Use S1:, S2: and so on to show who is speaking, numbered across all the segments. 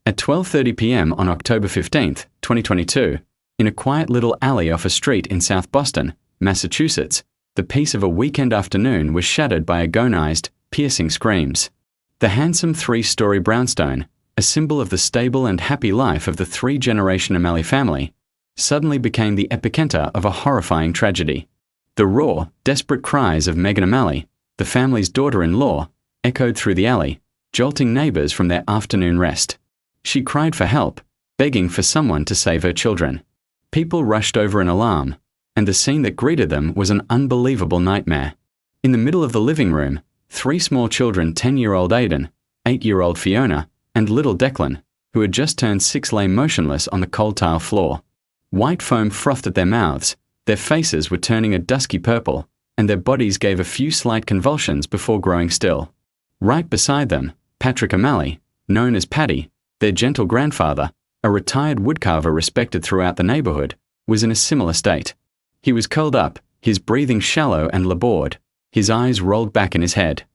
S1: At 12:30 p.m. on October 15, 2022, in a quiet little alley off a street in South Boston, Massachusetts, the peace of a weekend afternoon was shattered by agonized, piercing screams. The handsome three-story brownstone, a symbol of the stable and happy life of the three-generation O'Malley family, suddenly became the epicenter of a horrifying tragedy. The raw, desperate cries of Megan O'Malley, the family's daughter-in-law, echoed through the alley, jolting neighbors from their afternoon rest. She cried for help, begging for someone to save her children. People rushed over in alarm, and the scene that greeted them was an unbelievable nightmare. In the middle of the living room, 3 small children, 10-year-old Aiden, 8-year-old Fiona, and little Declan, who had just turned 6, lay motionless on the cold tile floor. White foam frothed at their mouths, their faces were turning a dusky purple, and their bodies gave a few slight convulsions before growing still. Right beside them, Patrick O'Malley, known as Paddy, their gentle grandfather, a retired woodcarver respected throughout the neighborhood, was in a similar state. He was curled up, his breathing shallow and labored, his eyes rolled back in his head.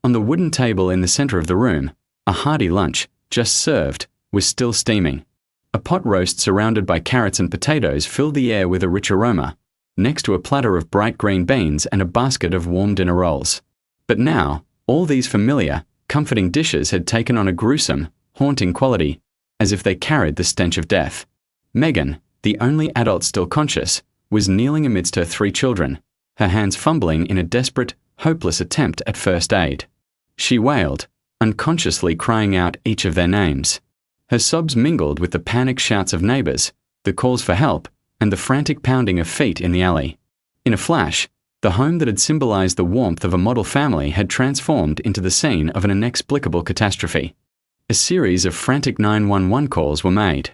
S1: On the wooden table in the center of the room, a hearty lunch, just served, was still steaming. A pot roast surrounded by carrots and potatoes filled the air with a rich aroma, next to a platter of bright green beans and a basket of warm dinner rolls. But now, all these familiar, comforting dishes had taken on a gruesome, haunting quality, as if they carried the stench of death. Megan, the only adult still conscious, was kneeling amidst her 3 children, her hands fumbling in a desperate, hopeless attempt at first aid. She wailed, unconsciously crying out each of their names. Her sobs mingled with the panicked shouts of neighbors, the calls for help, and the frantic pounding of feet in the alley. In a flash, the home that had symbolized the warmth of a model family had transformed into the scene of an inexplicable catastrophe. A series of frantic 911 calls were made.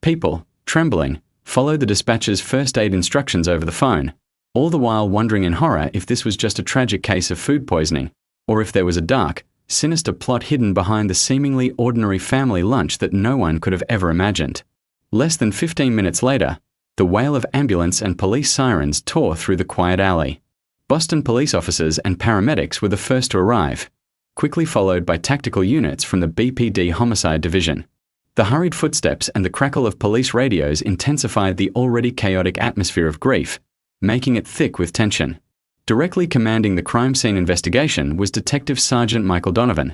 S1: People, trembling, followed the dispatcher's first aid instructions over the phone, all the while wondering in horror if this was just a tragic case of food poisoning, or if there was a dark, sinister plot hidden behind the seemingly ordinary family lunch that no one could have ever imagined. Less than 15 minutes later, the wail of ambulance and police sirens tore through the quiet alley. Boston police officers and paramedics were the first to arrive, quickly followed by tactical units from the BPD Homicide Division. The hurried footsteps and the crackle of police radios intensified the already chaotic atmosphere of grief, making it thick with tension. Directly commanding the crime scene investigation was Detective Sergeant Michael Donovan,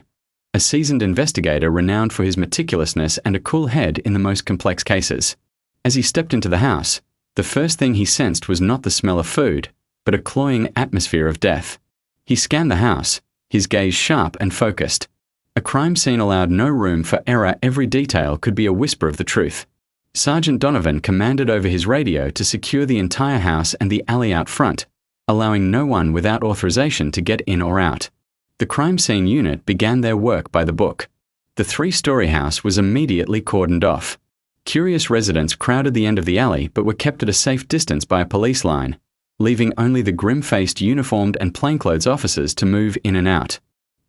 S1: a seasoned investigator renowned for his meticulousness and a cool head in the most complex cases. As he stepped into the house, the first thing he sensed was not the smell of food, but a cloying atmosphere of death. He scanned the house, his gaze sharp and focused. A crime scene allowed no room for error. Every detail could be a whisper of the truth. Sergeant Donovan commanded over his radio to secure the entire house and the alley out front, allowing no one without authorization to get in or out. The crime scene unit began their work by the book. The 3-story house was immediately cordoned off. Curious residents crowded the end of the alley but were kept at a safe distance by a police line, leaving only the grim-faced uniformed and plainclothes officers to move in and out.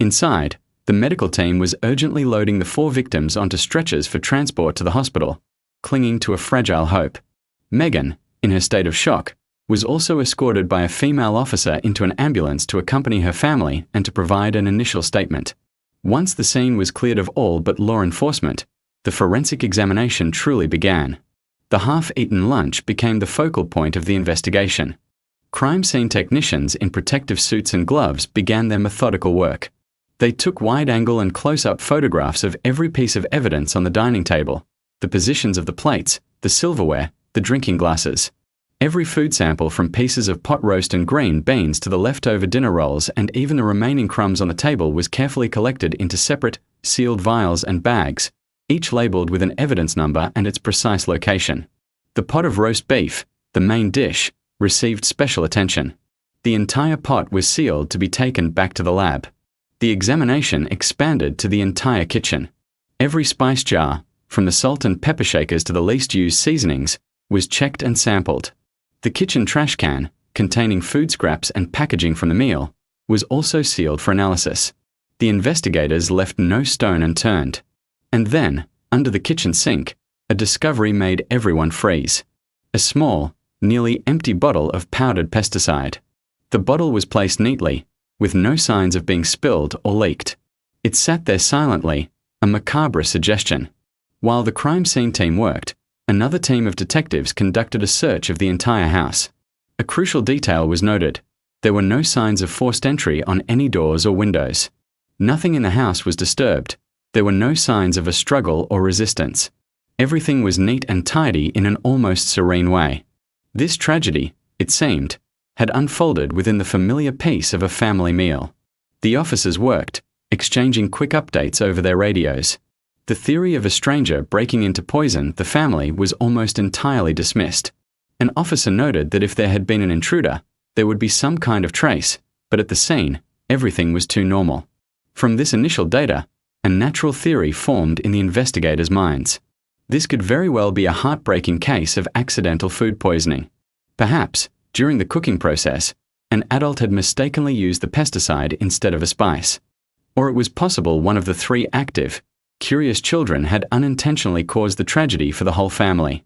S1: Inside, the medical team was urgently loading the 4 victims onto stretchers for transport to the hospital, clinging to a fragile hope. Megan, in her state of shock, was also escorted by a female officer into an ambulance to accompany her family and to provide an initial statement. Once the scene was cleared of all but law enforcement, the forensic examination truly began. The half-eaten lunch became the focal point of the investigation. Crime scene technicians in protective suits and gloves began their methodical work. They took wide-angle and close-up photographs of every piece of evidence on the dining table, the positions of the plates, the silverware, the drinking glasses. Every food sample from pieces of pot roast and green beans to the leftover dinner rolls and even the remaining crumbs on the table was carefully collected into separate, sealed vials and bags, each labeled with an evidence number and its precise location. The pot of roast beef, the main dish, received special attention. The entire pot was sealed to be taken back to the lab. The examination expanded to the entire kitchen. Every spice jar, from the salt and pepper shakers to the least used seasonings, was checked and sampled. The kitchen trash can, containing food scraps and packaging from the meal, was also sealed for analysis. The investigators left no stone unturned. And then, under the kitchen sink, a discovery made everyone freeze. A small, nearly empty bottle of powdered pesticide. The bottle was placed neatly, with no signs of being spilled or leaked. It sat there silently, a macabre suggestion. While the crime scene team worked, another team of detectives conducted a search of the entire house. A crucial detail was noted. There were no signs of forced entry on any doors or windows. Nothing in the house was disturbed. There were no signs of a struggle or resistance. Everything was neat and tidy in an almost serene way. This tragedy, it seemed, had unfolded within the familiar peace of a family meal. The officers worked, exchanging quick updates over their radios. The theory of a stranger breaking in to poison the family was almost entirely dismissed. An officer noted that if there had been an intruder, there would be some kind of trace, but at the scene, everything was too normal. From this initial data, a natural theory formed in the investigators' minds. This could very well be a heartbreaking case of accidental food poisoning. Perhaps, during the cooking process, an adult had mistakenly used the pesticide instead of a spice. Or it was possible one of the three active, curious children had unintentionally caused the tragedy for the whole family.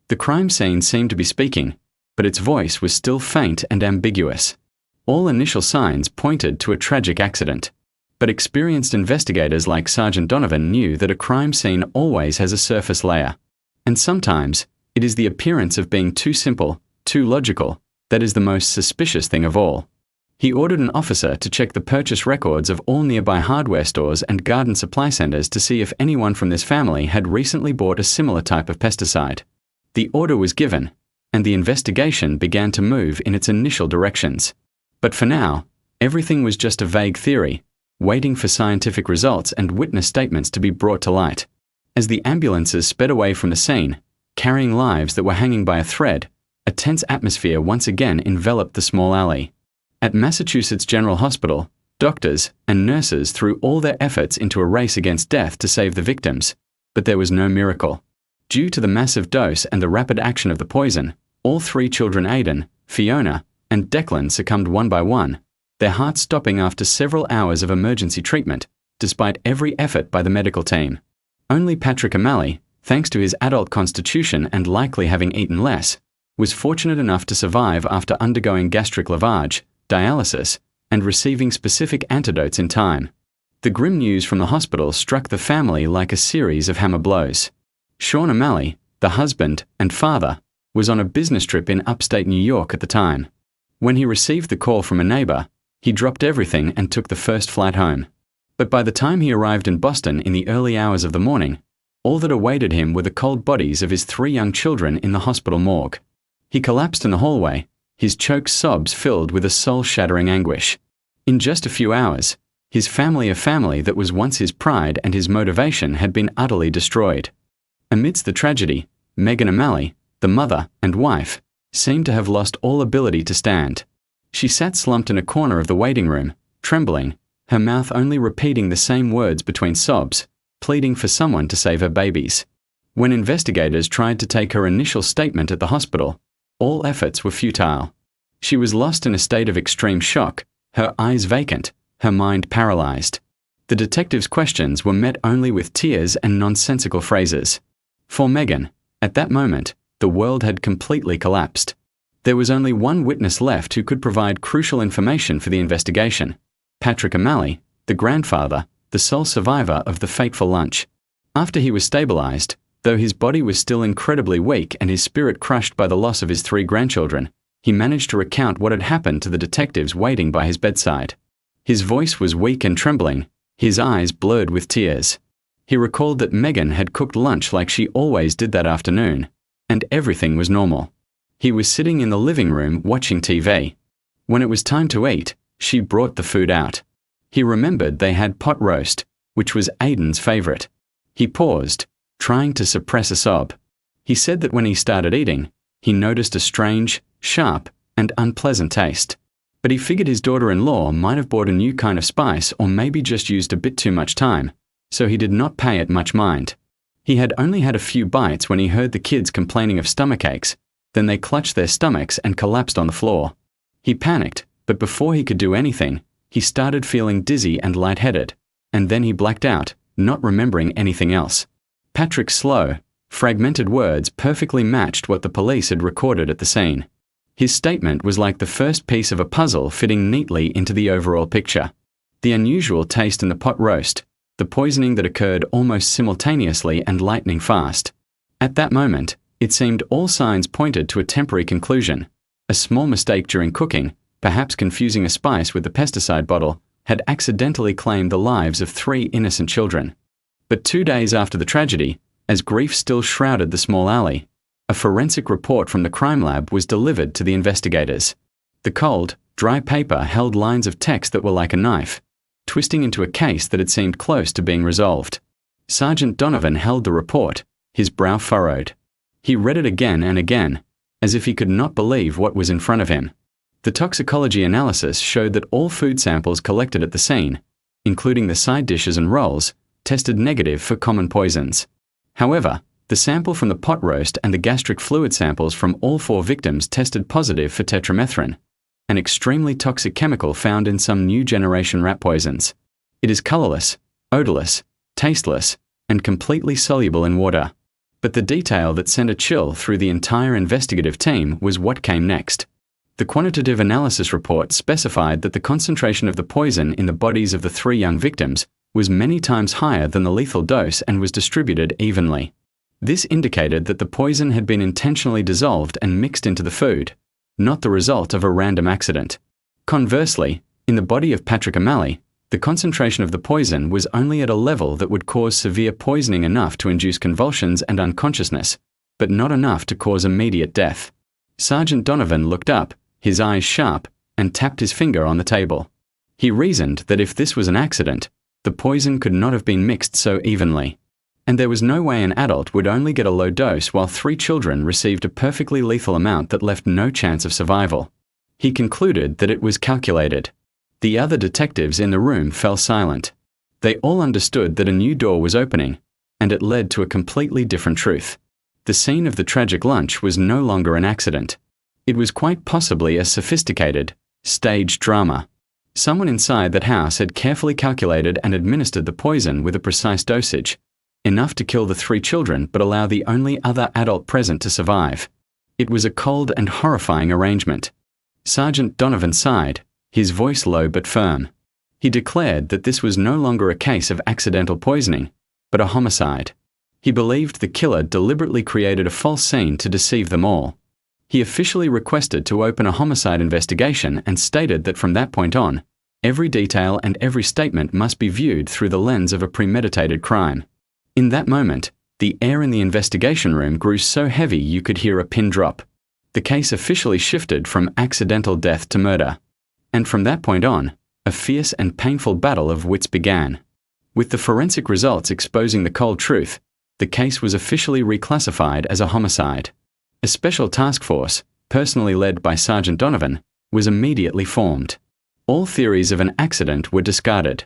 S1: The crime scene seemed to be speaking, but its voice was still faint and ambiguous. All initial signs pointed to a tragic accident. But experienced investigators like Sergeant Donovan knew that a crime scene always has a surface layer. And sometimes, it is the appearance of being too simple, too logical, that is the most suspicious thing of all. He ordered an officer to check the purchase records of all nearby hardware stores and garden supply centers to see if anyone from this family had recently bought a similar type of pesticide. The order was given, and the investigation began to move in its initial directions. But for now, everything was just a vague theory, waiting for scientific results and witness statements to be brought to light. As the ambulances sped away from the scene, carrying lives that were hanging by a thread, a tense atmosphere once again enveloped the small alley. At Massachusetts General Hospital, doctors and nurses threw all their efforts into a race against death to save the victims, but there was no miracle. Due to the massive dose and the rapid action of the poison, all three children, Aiden, Fiona, and Declan, succumbed one by one, their hearts stopping after several hours of emergency treatment, despite every effort by the medical team. Only Patrick O'Malley, thanks to his adult constitution and likely having eaten less, was fortunate enough to survive after undergoing gastric lavage, dialysis, and receiving specific antidotes in time. The grim news from the hospital struck the family like a series of hammer blows. Sean O'Malley, the husband and father, was on a business trip in upstate New York at the time. When he received the call from a neighbor, he dropped everything and took the first flight home. But by the time he arrived in Boston in the early hours of the morning, all that awaited him were the cold bodies of his three young children in the hospital morgue. He collapsed in the hallway, his choked sobs filled with a soul-shattering anguish. In just a few hours, his family, a family that was once his pride and his motivation, had been utterly destroyed. Amidst the tragedy, Megan O'Malley, the mother and wife, seemed to have lost all ability to stand. She sat slumped in a corner of the waiting room, trembling, her mouth only repeating the same words between sobs, pleading for someone to save her babies. When investigators tried to take her initial statement at the hospital, all efforts were futile. She was lost in a state of extreme shock, her eyes vacant, her mind paralyzed. The detectives' questions were met only with tears and nonsensical phrases. For Megan, at that moment, the world had completely collapsed. There was only one witness left who could provide crucial information for the investigation: Patrick O'Malley, the grandfather, the sole survivor of the fateful lunch. After he was stabilized, though his body was still incredibly weak and his spirit crushed by the loss of his three grandchildren, he managed to recount what had happened to the detectives waiting by his bedside. His voice was weak and trembling, his eyes blurred with tears. He recalled that Megan had cooked lunch like she always did that afternoon, and everything was normal. He was sitting in the living room watching TV. When it was time to eat, she brought the food out. He remembered they had pot roast, which was Aiden's favorite. He paused, trying to suppress a sob. He said that when he started eating, he noticed a strange, sharp, and unpleasant taste. But he figured his daughter-in-law might have bought a new kind of spice or maybe just used a bit too much time, so he did not pay it much mind. He had only had a few bites when he heard the kids complaining of stomach aches. Then they clutched their stomachs and collapsed on the floor. He panicked, but before he could do anything, he started feeling dizzy and lightheaded, and then he blacked out, not remembering anything else. Patrick's slow, fragmented words perfectly matched what the police had recorded at the scene. His statement was like the first piece of a puzzle fitting neatly into the overall picture. The unusual taste in the pot roast, the poisoning that occurred almost simultaneously and lightning fast. At that moment, it seemed all signs pointed to a temporary conclusion. A small mistake during cooking, perhaps confusing a spice with the pesticide bottle, had accidentally claimed the lives of 3 innocent children. But 2 days after the tragedy, as grief still shrouded the small alley, a forensic report from the crime lab was delivered to the investigators. The cold, dry paper held lines of text that were like a knife, twisting into a case that had seemed close to being resolved. Sergeant Donovan held the report, his brow furrowed. He read it again and again, as if he could not believe what was in front of him. The toxicology analysis showed that all food samples collected at the scene, including the side dishes and rolls, tested negative for common poisons. However, the sample from the pot roast and the gastric fluid samples from all 4 victims tested positive for tetramethrin, an extremely toxic chemical found in some new generation rat poisons. It is colorless, odorless, tasteless, and completely soluble in water. But the detail that sent a chill through the entire investigative team was what came next. The quantitative analysis report specified that the concentration of the poison in the bodies of the 3 young victims was many times higher than the lethal dose and was distributed evenly. This indicated that the poison had been intentionally dissolved and mixed into the food, not the result of a random accident. Conversely, in the body of Patrick O'Malley, the concentration of the poison was only at a level that would cause severe poisoning enough to induce convulsions and unconsciousness, but not enough to cause immediate death. Sergeant Donovan looked up, his eyes sharp, and tapped his finger on the table. He reasoned that if this was an accident, the poison could not have been mixed so evenly. And there was no way an adult would only get a low dose while 3 children received a perfectly lethal amount that left no chance of survival. He concluded that it was calculated. The other detectives in the room fell silent. They all understood that a new door was opening, and it led to a completely different truth. The scene of the tragic lunch was no longer an accident. It was quite possibly a sophisticated, staged drama. Someone inside that house had carefully calculated and administered the poison with a precise dosage, enough to kill the 3 children but allow the only other adult present to survive. It was a cold and horrifying arrangement. Sergeant Donovan sighed, his voice low but firm. He declared that this was no longer a case of accidental poisoning, but a homicide. He believed the killer deliberately created a false scene to deceive them all. He officially requested to open a homicide investigation and stated that from that point on, every detail and every statement must be viewed through the lens of a premeditated crime. In that moment, the air in the investigation room grew so heavy you could hear a pin drop. The case officially shifted from accidental death to murder. And from that point on, a fierce and painful battle of wits began. With the forensic results exposing the cold truth, the case was officially reclassified as a homicide. A special task force, personally led by Sergeant Donovan, was immediately formed. All theories of an accident were discarded.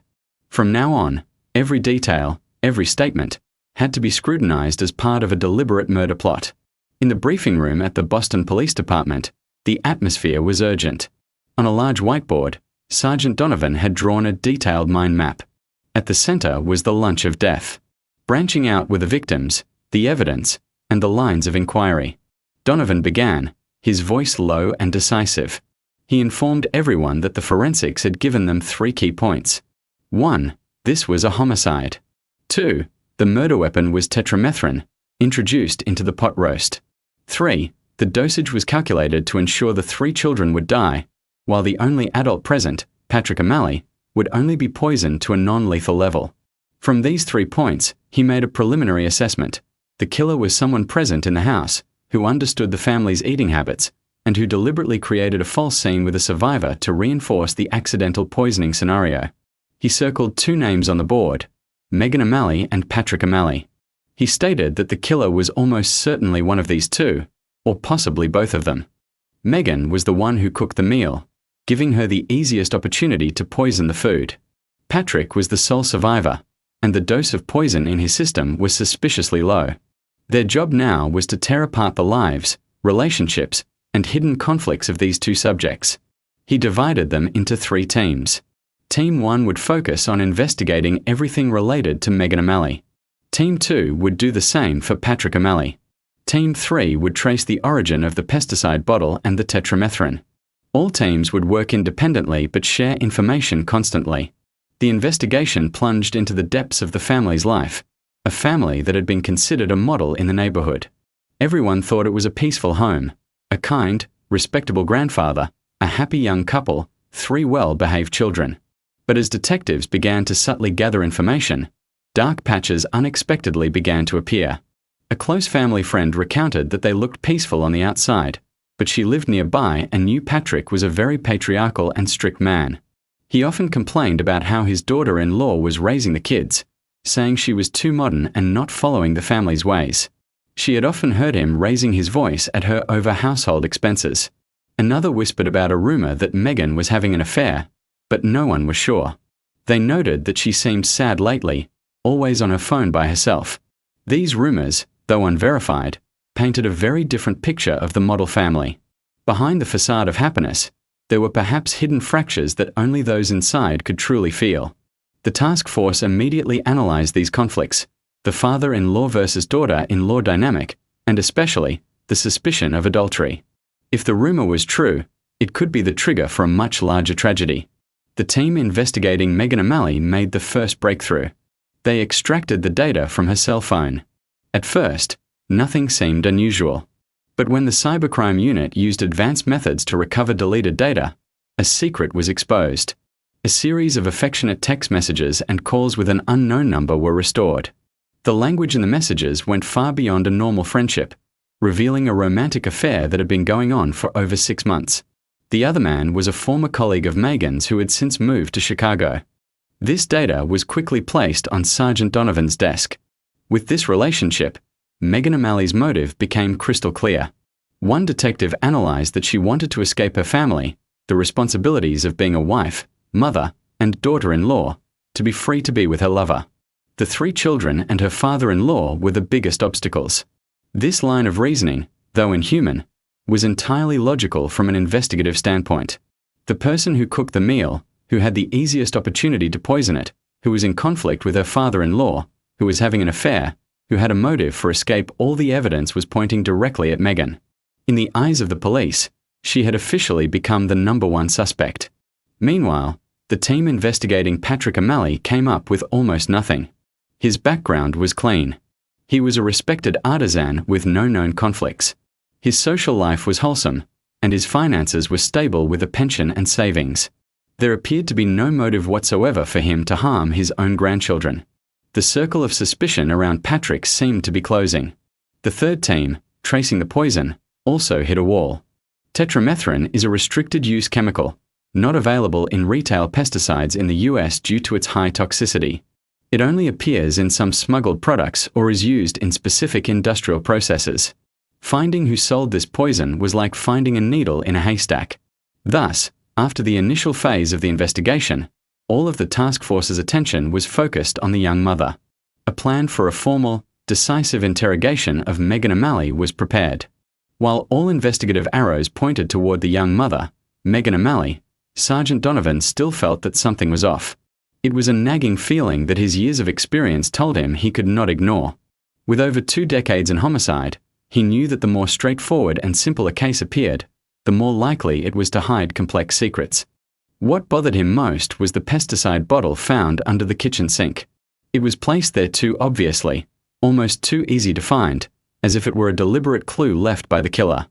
S1: From now on, every detail, every statement, had to be scrutinized as part of a deliberate murder plot. In the briefing room at the Boston Police Department, the atmosphere was urgent. On a large whiteboard, Sergeant Donovan had drawn a detailed mind map. At the center was the lunch of death. Branching out were the victims, the evidence, and the lines of inquiry. Donovan began, his voice low and decisive. He informed everyone that the forensics had given them 3 key points. 1. This was a homicide. 2. The murder weapon was tetramethrin, introduced into the pot roast. 3. The dosage was calculated to ensure the 3 children would die, while the only adult present, Patrick O'Malley, would only be poisoned to a non-lethal level. From these 3 points, he made a preliminary assessment. The killer was someone present in the house, who understood the family's eating habits, and who deliberately created a false scene with a survivor to reinforce the accidental poisoning scenario. He circled 2 names on the board, Megan O'Malley and Patrick O'Malley. He stated that the killer was almost certainly one of these 2, or possibly both of them. Megan was the one who cooked the meal, giving her the easiest opportunity to poison the food. Patrick was the sole survivor, and the dose of poison in his system was suspiciously low. Their job now was to tear apart the lives, relationships, and hidden conflicts of these 2 subjects. He divided them into 3 teams. Team 1 would focus on investigating everything related to Megan O'Malley. Team 2 would do the same for Patrick O'Malley. Team 3 would trace the origin of the pesticide bottle and the tetramethrin. All teams would work independently but share information constantly. The investigation plunged into the depths of the family's life, a family that had been considered a model in the neighborhood. Everyone thought it was a peaceful home, a kind, respectable grandfather, a happy young couple, 3 well-behaved children. But as detectives began to subtly gather information, dark patches unexpectedly began to appear. A close family friend recounted that they looked peaceful on the outside, but she lived nearby and knew Patrick was a very patriarchal and strict man. He often complained about how his daughter-in-law was raising the kids, saying she was too modern and not following the family's ways. She had often heard him raising his voice at her over household expenses. Another whispered about a rumor that Megan was having an affair, but no one was sure. They noted that she seemed sad lately, always on her phone by herself. These rumors, though unverified, painted a very different picture of the model family. Behind the facade of happiness, there were perhaps hidden fractures that only those inside could truly feel. The task force immediately analyzed these conflicts, the father-in-law versus daughter-in-law dynamic, and especially the suspicion of adultery. If the rumor was true, it could be the trigger for a much larger tragedy. The team investigating Megan O'Malley made the first breakthrough. They extracted the data from her cell phone. At first, nothing seemed unusual. But when the cybercrime unit used advanced methods to recover deleted data, a secret was exposed. A series of affectionate text messages and calls with an unknown number were restored. The language in the messages went far beyond a normal friendship, revealing a romantic affair that had been going on for over 6 months. The other man was a former colleague of Megan's who had since moved to Chicago. This data was quickly placed on Sergeant Donovan's desk. With this relationship, Megan O'Malley's motive became crystal clear. One detective analyzed that she wanted to escape her family, the responsibilities of being a wife, mother, and daughter-in-law, to be free to be with her lover. The 3 children and her father-in-law were the biggest obstacles. This line of reasoning, though inhuman, was entirely logical from an investigative standpoint. The person who cooked the meal, who had the easiest opportunity to poison it, who was in conflict with her father-in-law, who was having an affair, who had a motive for escape, all the evidence was pointing directly at Megan. In the eyes of the police, she had officially become the #1 suspect. Meanwhile, the team investigating Patrick O'Malley came up with almost nothing. His background was clean. He was a respected artisan with no known conflicts. His social life was wholesome, and his finances were stable with a pension and savings. There appeared to be no motive whatsoever for him to harm his own grandchildren. The circle of suspicion around Patrick seemed to be closing. The third team, tracing the poison, also hit a wall. Tetramethrin is a restricted-use chemical, not available in retail pesticides in the US due to its high toxicity. It only appears in some smuggled products or is used in specific industrial processes. Finding who sold this poison was like finding a needle in a haystack. Thus, after the initial phase of the investigation, all of the task force's attention was focused on the young mother. A plan for a formal, decisive interrogation of Megan O'Malley was prepared. While all investigative arrows pointed toward the young mother, Megan O'Malley, Sergeant Donovan still felt that something was off. It was a nagging feeling that his years of experience told him he could not ignore. With over 2 decades in homicide, he knew that the more straightforward and simple a case appeared, the more likely it was to hide complex secrets. What bothered him most was the pesticide bottle found under the kitchen sink. It was placed there too obviously, almost too easy to find, as if it were a deliberate clue left by the killer.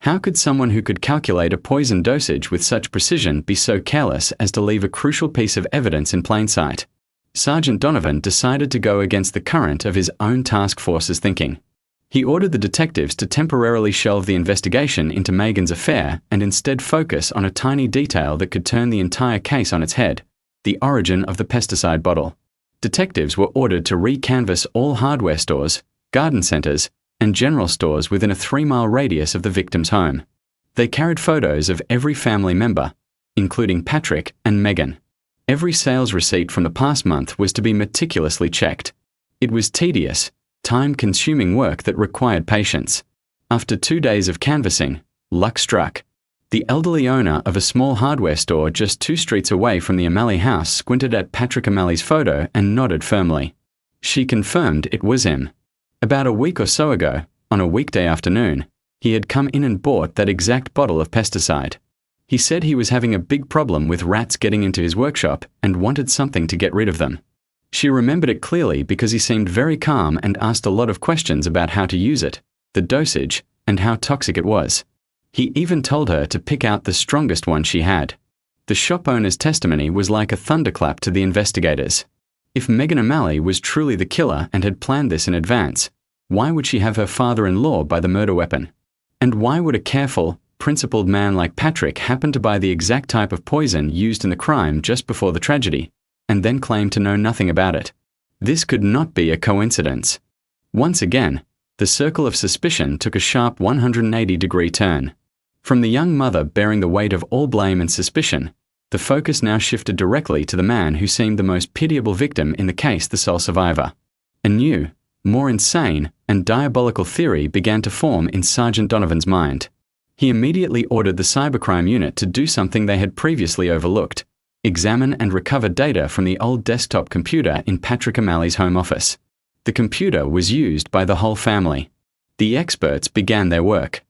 S1: How could someone who could calculate a poison dosage with such precision be so careless as to leave a crucial piece of evidence in plain sight? Sergeant Donovan decided to go against the current of his own task force's thinking. He ordered the detectives to temporarily shelve the investigation into Megan's affair and instead focus on a tiny detail that could turn the entire case on its head: the origin of the pesticide bottle. Detectives were ordered to re-canvass all hardware stores, garden centers, and general stores within a 3-mile radius of the victim's home. They carried photos of every family member, including Patrick and Megan. Every sales receipt from the past month was to be meticulously checked. It was tedious, time-consuming work that required patience. After 2 days of canvassing, luck struck. The elderly owner of a small hardware store just 2 streets away from the O'Malley house squinted at Patrick O'Malley's photo and nodded firmly. She confirmed it was him. About a week or so ago, on a weekday afternoon, he had come in and bought that exact bottle of pesticide. He said he was having a big problem with rats getting into his workshop and wanted something to get rid of them. She remembered it clearly because he seemed very calm and asked a lot of questions about how to use it, the dosage, and how toxic it was. He even told her to pick out the strongest one she had. The shop owner's testimony was like a thunderclap to the investigators. If Megan O'Malley was truly the killer and had planned this in advance, why would she have her father-in-law by the murder weapon? And why would a careful, principled man like Patrick happen to buy the exact type of poison used in the crime just before the tragedy, and then claim to know nothing about it? This could not be a coincidence. Once again, the circle of suspicion took a sharp 180-degree turn. From the young mother bearing the weight of all blame and suspicion, the focus now shifted directly to the man who seemed the most pitiable victim in the case, the sole survivor. A new, more insane, and diabolical theory began to form in Sergeant Donovan's mind. He immediately ordered the cybercrime unit to do something they had previously overlooked: examine and recover data from the old desktop computer in Patrick O'Malley's home office. The computer was used by the whole family. The experts began their work.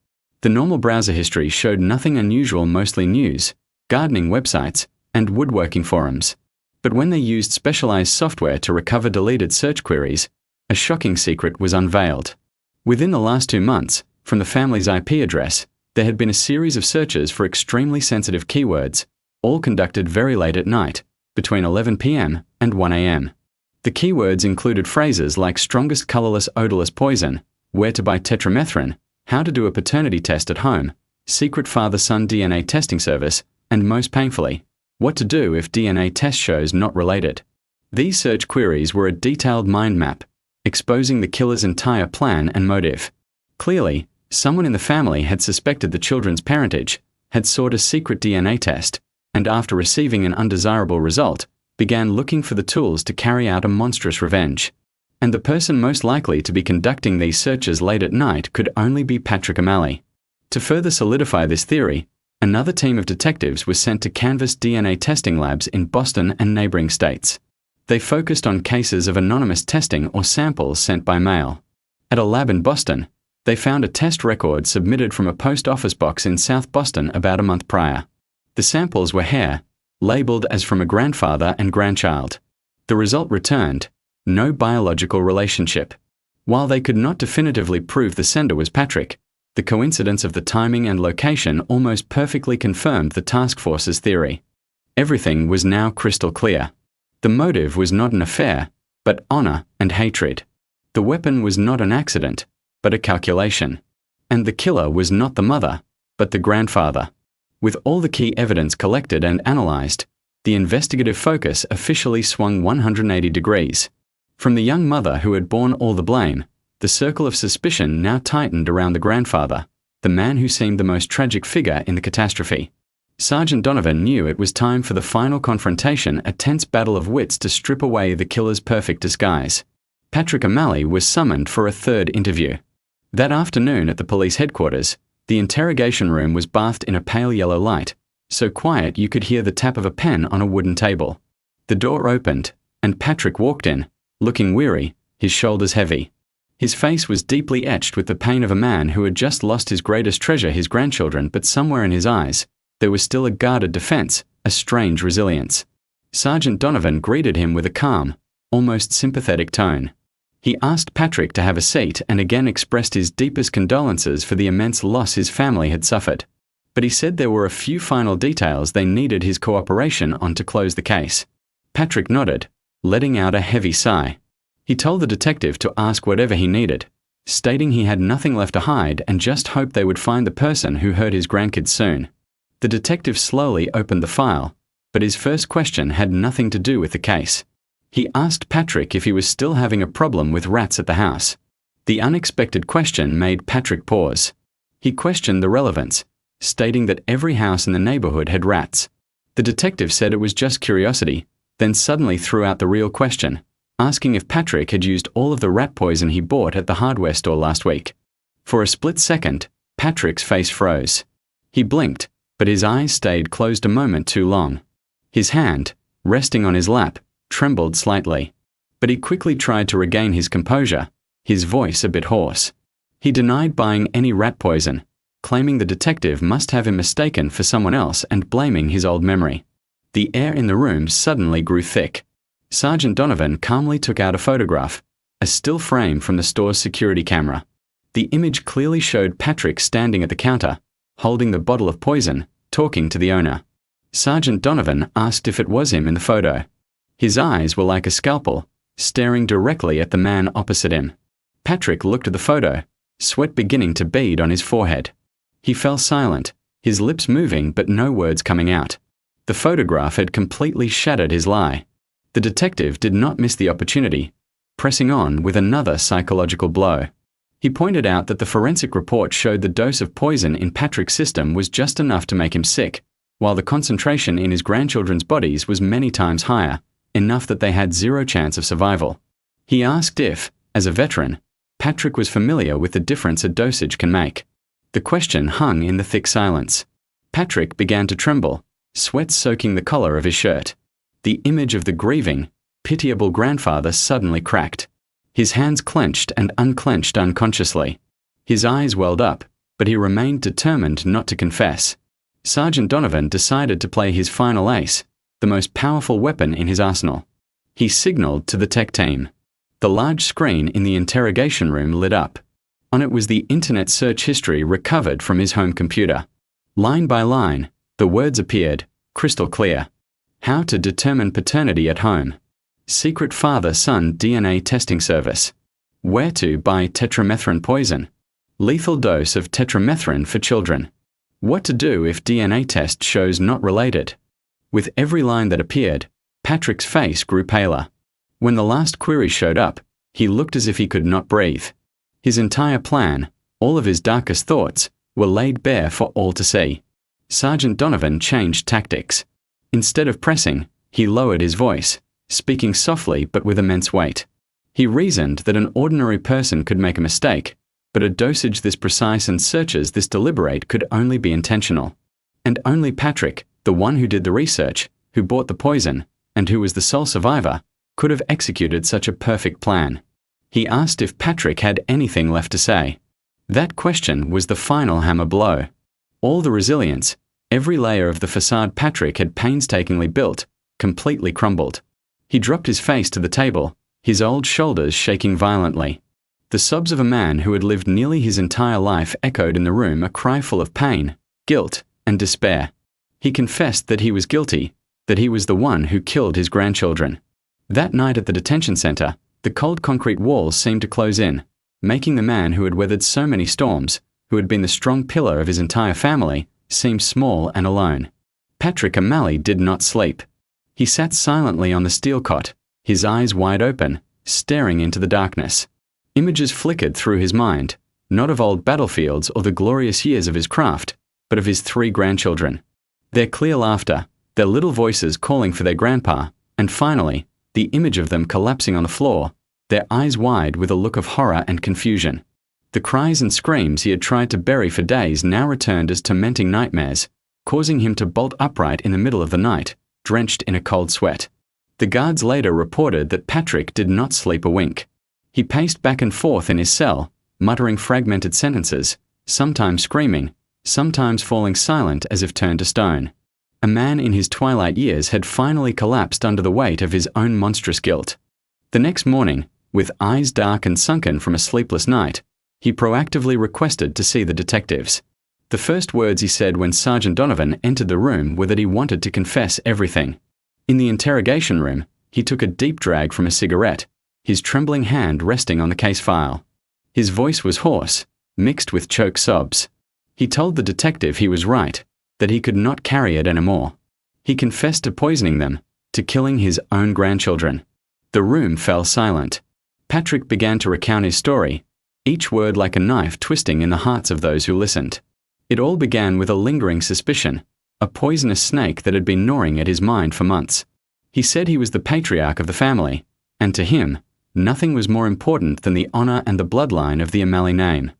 S1: The normal browser history showed nothing unusual, mostly news, gardening websites, and woodworking forums. But when they used specialized software to recover deleted search queries, a shocking secret was unveiled. Within the last 2 months, from the family's IP address, there had been a series of searches for extremely sensitive keywords, all conducted very late at night, between 11 p.m. and 1 a.m. The keywords included phrases like strongest colorless odorless poison, where to buy tetramethrin, how to do a paternity test at home, secret father-son DNA testing service, and most painfully, what to do if DNA test shows not related. These search queries were a detailed mind map, exposing the killer's entire plan and motive. Clearly, someone in the family had suspected the children's parentage, had sought a secret DNA test, and after receiving an undesirable result, began looking for the tools to carry out a monstrous revenge. And the person most likely to be conducting these searches late at night could only be Patrick O'Malley. To further solidify this theory, another team of detectives was sent to canvass DNA testing labs in Boston and neighboring states. They focused on cases of anonymous testing or samples sent by mail. At a lab in Boston, they found a test record submitted from a post office box in South Boston about a month prior. The samples were hair, labeled as from a grandfather and grandchild. The result returned: no biological relationship. While they could not definitively prove the sender was Patrick, the coincidence of the timing and location almost perfectly confirmed the task force's theory. Everything was now crystal clear. The motive was not an affair, but honor and hatred. The weapon was not an accident, but a calculation. And the killer was not the mother, but the grandfather. With all the key evidence collected and analyzed, the investigative focus officially swung 180 degrees. From the young mother who had borne all the blame, the circle of suspicion now tightened around the grandfather, the man who seemed the most tragic figure in the catastrophe. Sergeant Donovan knew it was time for the final confrontation, a tense battle of wits to strip away the killer's perfect disguise. Patrick O'Malley was summoned for a third interview. That afternoon at the police headquarters, the interrogation room was bathed in a pale yellow light, so quiet you could hear the tap of a pen on a wooden table. The door opened, and Patrick walked in, looking weary, his shoulders heavy. His face was deeply etched with the pain of a man who had just lost his greatest treasure, his grandchildren, but somewhere in his eyes, there was still a guarded defense, a strange resilience. Sergeant Donovan greeted him with a calm, almost sympathetic tone. He asked Patrick to have a seat and again expressed his deepest condolences for the immense loss his family had suffered. But he said there were a few final details they needed his cooperation on to close the case. Patrick nodded, letting out a heavy sigh. He told the detective to ask whatever he needed, stating he had nothing left to hide and just hoped they would find the person who hurt his grandkids soon. The detective slowly opened the file, but his first question had nothing to do with the case. He asked Patrick if he was still having a problem with rats at the house. The unexpected question made Patrick pause. He questioned the relevance, stating that every house in the neighborhood had rats. The detective said it was just curiosity, then suddenly threw out the real question, asking if Patrick had used all of the rat poison he bought at the hardware store last week. For a split second, Patrick's face froze. He blinked, but his eyes stayed closed a moment too long. His hand, resting on his lap, trembled slightly. But he quickly tried to regain his composure, his voice a bit hoarse. He denied buying any rat poison, claiming the detective must have him mistaken for someone else and blaming his old memory. The air in the room suddenly grew thick. Sergeant Donovan calmly took out a photograph, a still frame from the store's security camera. The image clearly showed Patrick standing at the counter, holding the bottle of poison, talking to the owner. Sergeant Donovan asked if it was him in the photo. His eyes were like a scalpel, staring directly at the man opposite him. Patrick looked at the photo, sweat beginning to bead on his forehead. He fell silent, his lips moving but no words coming out. The photograph had completely shattered his lie. The detective did not miss the opportunity, pressing on with another psychological blow. He pointed out that the forensic report showed the dose of poison in Patrick's system was just enough to make him sick, while the concentration in his grandchildren's bodies was many times higher, enough that they had zero chance of survival. He asked if, as a veteran, Patrick was familiar with the difference a dosage can make. The question hung in the thick silence. Patrick began to tremble, sweat soaking the collar of his shirt. The image of the grieving, pitiable grandfather suddenly cracked. His hands clenched and unclenched unconsciously. His eyes welled up, but he remained determined not to confess. Sergeant Donovan decided to play his final ace, the most powerful weapon in his arsenal. He signaled to the tech team. The large screen in the interrogation room lit up. On it was the internet search history recovered from his home computer. Line by line, the words appeared, crystal clear. How to determine paternity at home. Secret father-son DNA testing service. Where to buy tetramethrin poison. Lethal dose of tetramethrin for children. What to do if DNA test shows not related. With every line that appeared, Patrick's face grew paler. When the last query showed up, he looked as if he could not breathe. His entire plan, all of his darkest thoughts, were laid bare for all to see. Sergeant Donovan changed tactics. Instead of pressing, he lowered his voice, speaking softly but with immense weight. He reasoned that an ordinary person could make a mistake, but a dosage this precise and searches this deliberate could only be intentional. And only Patrick, the one who did the research, who bought the poison, and who was the sole survivor, could have executed such a perfect plan. He asked if Patrick had anything left to say. That question was the final hammer blow. All the resilience, every layer of the facade Patrick had painstakingly built, completely crumbled. He dropped his face to the table, his old shoulders shaking violently. The sobs of a man who had lived nearly his entire life echoed in the room, a cry full of pain, guilt, and despair. He confessed that he was guilty, that he was the one who killed his grandchildren. That night at the detention center, the cold concrete walls seemed to close in, making the man who had weathered so many storms, who had been the strong pillar of his entire family, seem small and alone. Patrick O'Malley did not sleep. He sat silently on the steel cot, his eyes wide open, staring into the darkness. Images flickered through his mind, not of old battlefields or the glorious years of his craft, but of his 3 grandchildren. Their clear laughter, their little voices calling for their grandpa, and finally, the image of them collapsing on the floor, their eyes wide with a look of horror and confusion. The cries and screams he had tried to bury for days now returned as tormenting nightmares, causing him to bolt upright in the middle of the night, drenched in a cold sweat. The guards later reported that Patrick did not sleep a wink. He paced back and forth in his cell, muttering fragmented sentences, sometimes screaming, sometimes falling silent as if turned to stone. A man in his twilight years had finally collapsed under the weight of his own monstrous guilt. The next morning, with eyes dark and sunken from a sleepless night, he proactively requested to see the detectives. The first words he said when Sergeant Donovan entered the room were that he wanted to confess everything. In the interrogation room, he took a deep drag from a cigarette, his trembling hand resting on the case file. His voice was hoarse, mixed with choked sobs. He told the detective he was right, that he could not carry it anymore. He confessed to poisoning them, to killing his own grandchildren. The room fell silent. Patrick began to recount his story, each word like a knife twisting in the hearts of those who listened. It all began with a lingering suspicion, a poisonous snake that had been gnawing at his mind for months. He said he was the patriarch of the family, and to him, nothing was more important than the honor and the bloodline of the O'Malley name.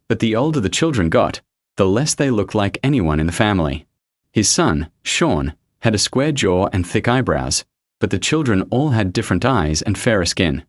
S1: But the older the children got, the less they looked like anyone in the family. His son, Sean, had a square jaw and thick eyebrows, but the children all had different eyes and fairer skin.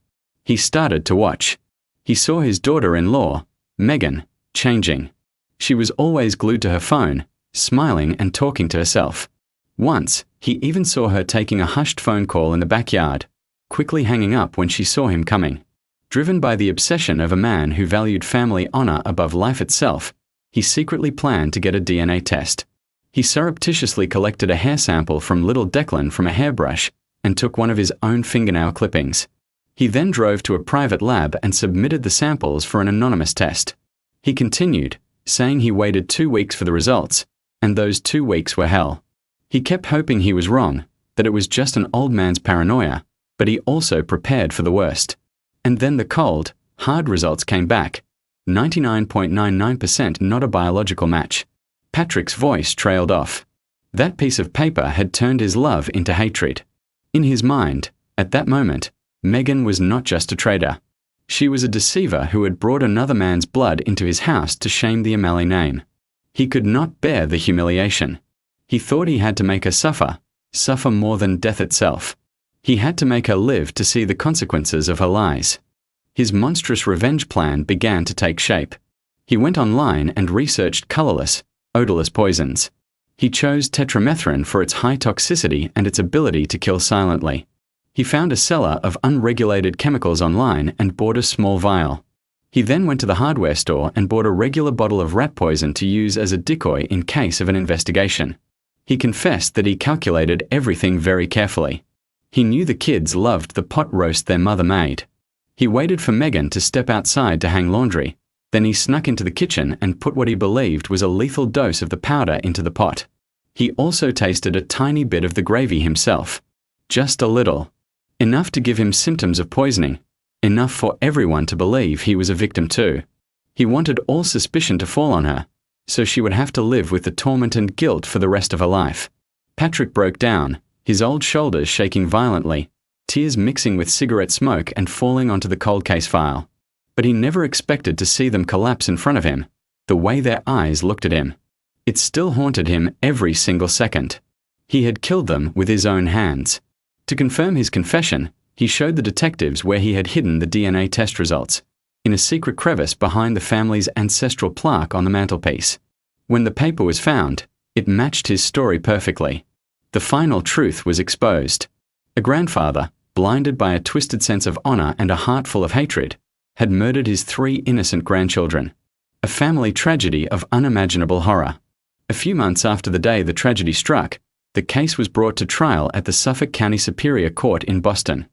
S1: He started to watch. He saw his daughter-in-law, Megan, changing. She was always glued to her phone, smiling and talking to herself. Once, he even saw her taking a hushed phone call in the backyard, quickly hanging up when she saw him coming. Driven by the obsession of a man who valued family honor above life itself, he secretly planned to get a DNA test. He surreptitiously collected a hair sample from little Declan from a hairbrush and took one of his own fingernail clippings. He then drove to a private lab and submitted the samples for an anonymous test. He continued, saying he waited 2 weeks for the results, and those 2 weeks were hell. He kept hoping he was wrong, that it was just an old man's paranoia, but he also prepared for the worst. And then the cold, hard results came back. 99.99% not a biological match. Patrick's voice trailed off. That piece of paper had turned his love into hatred. In his mind, at that moment, Megan was not just a traitor. She was a deceiver who had brought another man's blood into his house to shame the O'Malley name. He could not bear the humiliation. He thought he had to make her suffer more than death itself. He had to make her live to see the consequences of her lies. His monstrous revenge plan began to take shape. He went online and researched colorless, odorless poisons. He chose tetramethrin for its high toxicity and its ability to kill silently. He found a seller of unregulated chemicals online and bought a small vial. He then went to the hardware store and bought a regular bottle of rat poison to use as a decoy in case of an investigation. He confessed that he calculated everything very carefully. He knew the kids loved the pot roast their mother made. He waited for Megan to step outside to hang laundry. Then he snuck into the kitchen and put what he believed was a lethal dose of the powder into the pot. He also tasted a tiny bit of the gravy himself. Just a little. Enough to give him symptoms of poisoning. Enough for everyone to believe he was a victim too. He wanted all suspicion to fall on her, so she would have to live with the torment and guilt for the rest of her life. Patrick broke down, his old shoulders shaking violently, tears mixing with cigarette smoke and falling onto the cold case file. But he never expected to see them collapse in front of him, the way their eyes looked at him. It still haunted him every single second. He had killed them with his own hands. To confirm his confession, he showed the detectives where he had hidden the DNA test results, in a secret crevice behind the family's ancestral plaque on the mantelpiece. When the paper was found, it matched his story perfectly. The final truth was exposed. A grandfather, blinded by a twisted sense of honor and a heart full of hatred, had murdered his 3 innocent grandchildren. A family tragedy of unimaginable horror. A few months after the day the tragedy struck, the case was brought to trial at the Suffolk County Superior Court in Boston.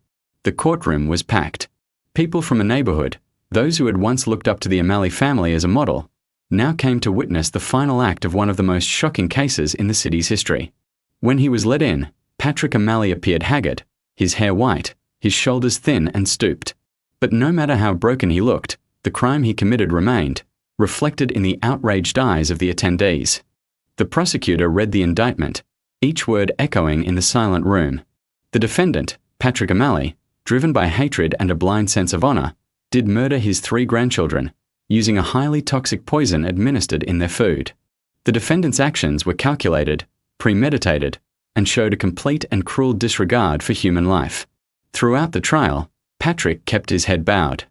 S1: The courtroom was packed. People from a neighborhood, those who had once looked up to the O'Malley family as a model, now came to witness the final act of one of the most shocking cases in the city's history. When he was let in, Patrick O'Malley appeared haggard, his hair white, his shoulders thin and stooped. But no matter how broken he looked, the crime he committed remained, reflected in the outraged eyes of the attendees. The prosecutor read the indictment, each word echoing in the silent room. The defendant, Patrick O'Malley, driven by hatred and a blind sense of honor, did murder his 3 grandchildren, using a highly toxic poison administered in their food. The defendant's actions were calculated, premeditated, and showed a complete and cruel disregard for human life. Throughout the trial, Patrick kept his head bowed.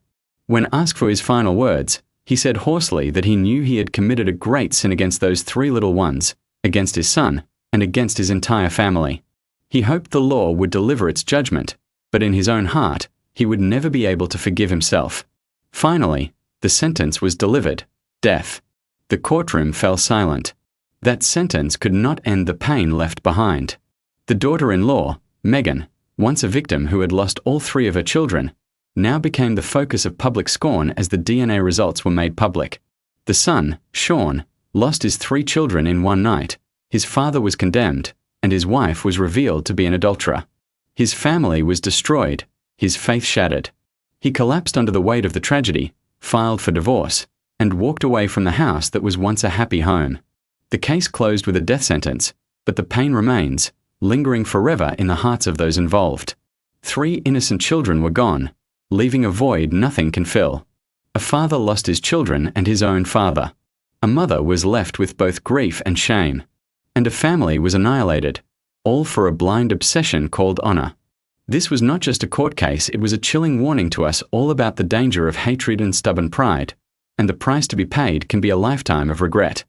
S1: When asked for his final words, he said hoarsely that he knew he had committed a great sin against those 3 little ones, against his son, and against his entire family. He hoped the law would deliver its judgment, but in his own heart, he would never be able to forgive himself. Finally, the sentence was delivered: death. The courtroom fell silent. That sentence could not end the pain left behind. The daughter-in-law, Megan, once a victim who had lost all 3 of her children, now became the focus of public scorn as the DNA results were made public. The son, Sean, lost his 3 children in one night. His father was condemned, and his wife was revealed to be an adulterer. His family was destroyed, his faith shattered. He collapsed under the weight of the tragedy, filed for divorce, and walked away from the house that was once a happy home. The case closed with a death sentence, but the pain remains, lingering forever in the hearts of those involved. 3 innocent children were gone, leaving a void nothing can fill. A father lost his children and his own father. A mother was left with both grief and shame. And a family was annihilated, all for a blind obsession called honor. This was not just a court case, it was a chilling warning to us all about the danger of hatred and stubborn pride, and the price to be paid can be a lifetime of regret.